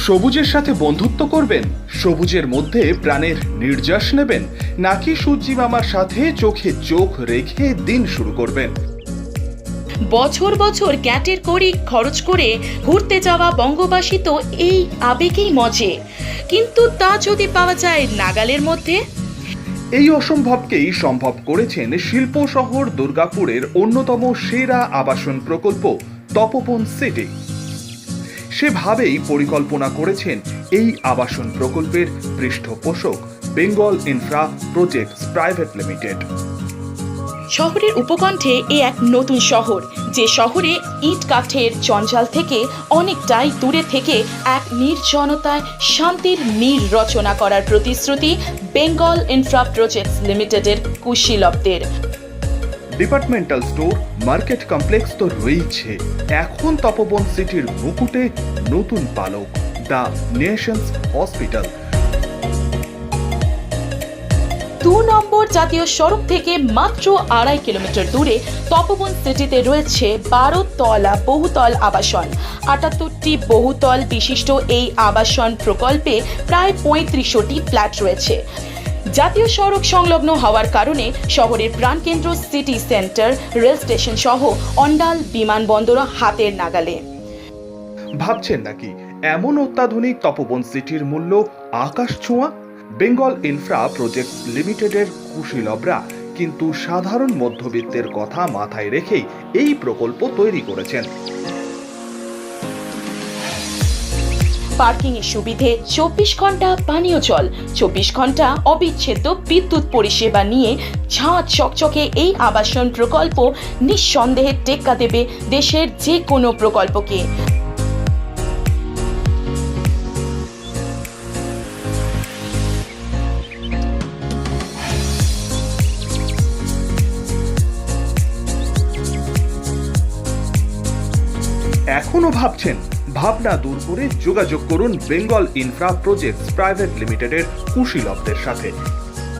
সবুজের সাথে বন্ধুত্ব করবেন, সবুজের মধ্যে প্রাণের নির্যাস নেবেন, নাকি সূর্যি মামার সাথে চোখে চোখ রেখে দিন শুরু করবেন? বছর বছর ক্যাটের কড়ি খরচ করে ঘুরতে যাওয়া বঙ্গবাসী তো এই আবেগেই মজে, কিন্তু তা যদি পাওয়া যায় নাগালের মধ্যে। এই অসম্ভবকেই সম্ভব করেছেন শিল্প শহর দুর্গাপুরের অন্যতম সেরা আবাসন প্রকল্প তপোবন সিটি। সেভাবেই পরিকল্পনা করেছেন এই আবাসন প্রকল্পের পৃষ্ঠপোষক Bengal infra projects private limited. শহরের উপকণ্ঠে এ এক নতুন শহর, যে শহরে ইট কাঠের জঞ্জাল থেকে অনেকটাই দূরে থেকে এক নির্জনতায় শান্তির নীড় রচনা করার প্রতিশ্রুতি বেঙ্গল ইনফ্রা প্রজেক্টস লিমিটেডের কুশীলবদের। ডিপার্টমেন্টাল স্টোর, মার্কেট কমপ্লেক্স তো রয়েছে, এখন তপোবন সিটির মুকুটে নতুন পালক, দ্য নেশনস হসপিটাল। 2 নম্বর জাতীয় সড়ক থেকে মাত্র 2.5 কিলোমিটার দূরে তপোবন সিটিতে রয়েছে 12 তলা বহুতল আবাসন। 78টি বহুতল বিশিষ্ট এই আবাসন প্রকল্পে প্রায় 3500টি ফ্ল্যাট রয়েছে। জাতীয় সড়ক সংলগ্ন হওয়ার কারণে শহরের প্রাণকেন্দ্র সিটি সেন্টার, রেল স্টেশন সহ অন্ডাল বিমানবন্দর হাতের নাগালে। ভাবছেন নাকি এমন অত্যাধুনিক তপোবন সিটির মূল্য আকাশ ছোঁয়া? বেঙ্গল ইনফ্রা প্রজেক্টস লিমিটেডের কুশীলবরা কিন্তু সাধারণ মধ্যবিত্তের কথা মাথায় রেখেই এই প্রকল্প তৈরি করেছেন। পার্কিং এর সুবিধে, 24 ঘন্টা পানীয় জল, 24 ঘন্টা অবিচ্ছেদ্য বিদ্যুৎ পরিষেবা নিয়ে ঝাঁ চকচকে এই আবাসন প্রকল্প নিঃসন্দেহে টেক্কা দেবে দেশের যে কোনো প্রকল্পকে। এখনো ভাবছেন? ভাবনা দূর করে যোগাযোগ করুন বেঙ্গল ইনফ্রা প্রজেক্টস প্রাইভেট লিমিটেডের কুশীলবদের সাথে।